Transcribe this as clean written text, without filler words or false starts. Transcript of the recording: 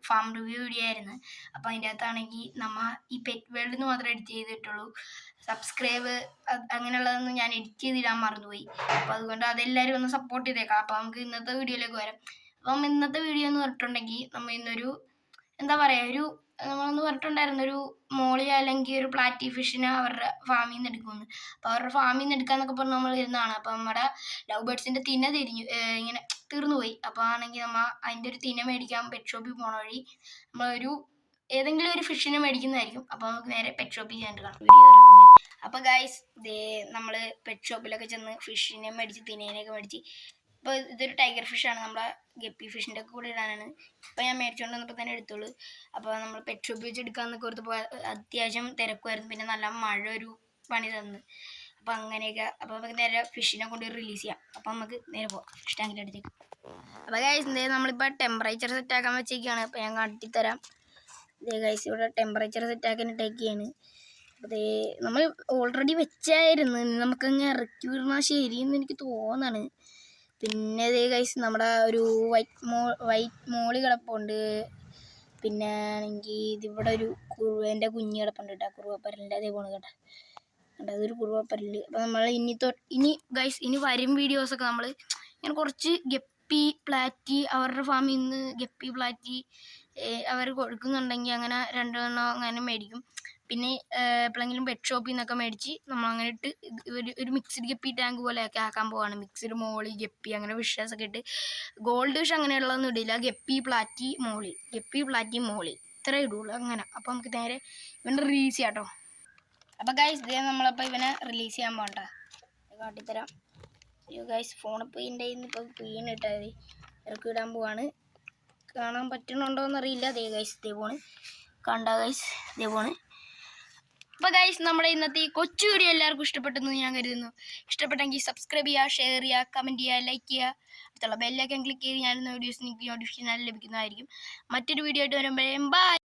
Farm review video ആയിരുന്നു. അപ്പോൾ അതിൻ്റെ അകത്താണെങ്കിൽ നമ്മൾ ഈ പെറ്റ് വേൾഡിൽ നിന്ന് മാത്രമേ എഡിറ്റ് ചെയ്തിട്ടുള്ളൂ. സബ്സ്ക്രൈബ് അങ്ങനെയുള്ളതൊന്നും ഞാൻ എഡിറ്റ് ചെയ്തിടാൻ മറന്നുപോയി. അപ്പോൾ അതുകൊണ്ട് അതെല്ലാവരും ഒന്ന് സപ്പോർട്ട് ചെയ്തേക്കാം. അപ്പോൾ നമുക്ക് ഇന്നത്തെ വീഡിയോയിലേക്ക് വരാം. അപ്പം ഇന്നത്തെ വീഡിയോ എന്ന് പറഞ്ഞിട്ടുണ്ടെങ്കിൽ നമ്മൾ ഇന്നൊരു എന്താ പറയുക, നമ്മളൊന്ന് പറഞ്ഞിട്ടുണ്ടായിരുന്നു ഒരു മോളി അല്ലെങ്കിൽ ഒരു പ്ലാറ്റി ഫിഷിനെ അവരുടെ ഫാമിൽ നിന്ന് എടുക്കുമെന്ന്. അപ്പോൾ അവരുടെ ഫാമിൽ നിന്ന് എടുക്കാന്നൊക്കെ പറഞ്ഞ് നമ്മൾ ഇരുന്നതാണ്. അപ്പോൾ നമ്മുടെ ലവ് ബേർഡ്സിൻ്റെ തിന്ന ഇങ്ങനെ തീർന്നുപോയി. അപ്പോൾ ആണെങ്കിൽ നമ്മൾ അതിൻ്റെ ഒരു തിന മേടിക്കാൻ പെറ്റ് ഷോപ്പിൽ പോണ വഴി നമ്മളൊരു ഏതെങ്കിലും ഒരു ഫിഷിനെ മേടിക്കുന്നതായിരിക്കും. അപ്പോൾ നമുക്ക് നേരെ പെറ്റ് ഷോപ്പിൽ ചെയ്യാൻ വീഡിയോ. അപ്പോൾ ഗൈസ് നമ്മൾ പെറ്റ് ഷോപ്പിലൊക്കെ ചെന്ന് ഫിഷിനെ മേടിച്ച് തിനേനെയൊക്കെ മേടിച്ച്, ഇപ്പോൾ ഇതൊരു ടൈഗർ ഫിഷാണ്, നമ്മുടെ ഗപ്പി ഫിഷിൻ്റെ കൂടെ ഇടാനാണ്. ഇപ്പോൾ ഞാൻ മേടിച്ചുകൊണ്ട് വന്നപ്പോൾ തന്നെ എടുത്തോളൂ. അപ്പോൾ നമ്മൾ പെറ്റ് ഷോപ്പിൽ വെച്ച് എടുക്കാമെന്നൊക്കെ ഓർത്ത് പോയാൽ അത്യാവശ്യം തിരക്കുമായിരുന്നു. പിന്നെ നല്ല മഴ ഒരു പണി തന്നു. അപ്പോൾ അങ്ങനെയൊക്കെ. അപ്പോൾ നമുക്ക് നേരെ ഫിഷിനെ കൊണ്ട് റിലീസ് ചെയ്യാം. അപ്പോൾ നമുക്ക് നേരെ പോകാം ഫിഷ് ടാങ്കിൻ്റെ അടുത്തേക്ക്. അപ്പോൾ ഗൈസ് നമ്മളിപ്പോൾ ടെമ്പറേച്ചർ സെറ്റാക്കാൻ വെച്ചേക്കാണ്. അപ്പോൾ ഞാൻ കാട്ടിത്തരാം. ഗൈസ് ഇവിടെ ടെമ്പറേച്ചർ സെറ്റാക്കാൻ ഇട്ടേക്കാണ്. അപ്പോൾ നമ്മൾ ഓൾറെഡി വെച്ചായിരുന്നു, നമുക്കങ്ങ് ഇറക്കി വിടണം ശരിയെന്ന് എനിക്ക് തോന്നാണ്. പിന്നെ ഗൈസ് നമ്മുടെ ഒരു വൈറ്റ് മോളി കിടപ്പുണ്ട്. പിന്നെ ആണെങ്കിൽ ഇതിവിടെ ഒരു കുറുവേൻ്റെ കുഞ്ഞ് കിടപ്പുണ്ട് കേട്ടോ, കുറുവപ്പരലിൻ്റെ അതേ പോണ് കേട്ടോ. അതൊരു കുറുവപ്പരല്. അപ്പോൾ നമ്മൾ ഇനി വരും വീഡിയോസൊക്കെ നമ്മൾ ഇങ്ങനെ കുറച്ച് ഗപ്പി പ്ലാറ്റി അവരുടെ ഫാമിൽ നിന്ന് ഗപ്പി പ്ലാറ്റി അവർ കൊടുക്കുന്നുണ്ടെങ്കിൽ അങ്ങനെ രണ്ടെണ്ണം അങ്ങനെ മേടിക്കും. പിന്നെ എപ്പോഴെങ്കിലും പെറ്റ് ഷോപ്പിൽ നിന്നൊക്കെ മേടിച്ച് നമ്മൾ അങ്ങനെ ഇട്ട് ഒരു മിക്സ്ഡ് ഗപ്പി ടാങ്ക് പോലെയൊക്കെ ആക്കാൻ പോവാണ്. മിക്സ്ഡ് മോളി ഗപ്പി അങ്ങനെ ഫിഷസൊക്കെ ഇട്ട്, ഗോൾഡ് ഫിഷ് അങ്ങനെയുള്ളതൊന്നും ഇടില്ല. ഗപ്പി പ്ലാറ്റി മോളി ഇത്രേ ഇടുള്ളൂ അങ്ങനെ. അപ്പോൾ നമുക്ക് നേരെ ഇവനെ റിലീസ് ചെയ്യാം കേട്ടോ. അപ്പോൾ ഗൈസ് നമ്മളപ്പോൾ ഇവനെ റിലീസ് ചെയ്യാൻ പോകണ്ട, കാട്ടിത്തരാം. ഗൈസ് ഫോണിപ്പോൾ ഇതിൻ്റെ ഇപ്പോൾ വീണിട്ടാൽ ഇറക്കി വിടാൻ പോവാണ്. കാണാൻ പറ്റണുണ്ടോ എന്നറിയില്ല. ഗൈസ് പോണ് കണ്ട ഗൈസ് പോണ്. അപ്പോൾ ഗൈസ് നമ്മുടെ ഇന്നത്തെ ഈ കൊച്ചു വീഡിയോ എല്ലാവർക്കും ഇഷ്ടപ്പെട്ടെന്ന് ഞാൻ കരുതുന്നു. ഇഷ്ടപ്പെട്ടെങ്കിൽ സബ്സ്ക്രൈബ് ചെയ്യുക, ഷെയർ ചെയ്യുക, കമൻറ്റ് ചെയ്യുക, ലൈക്ക് ചെയ്യുക. അടുത്തുള്ള ബെല്ലൈക്കൺ ക്ലിക്ക് ചെയ്ത് ഞാനിന്ന് വീഡിയോസ് നിങ്ങൾക്ക് നോട്ടിഫിക്കേഷൻ ലഭിക്കുന്നതായിരിക്കും. മറ്റൊരു വീഡിയോ ആയിട്ട് വരുമ്പോഴേ ബൈ.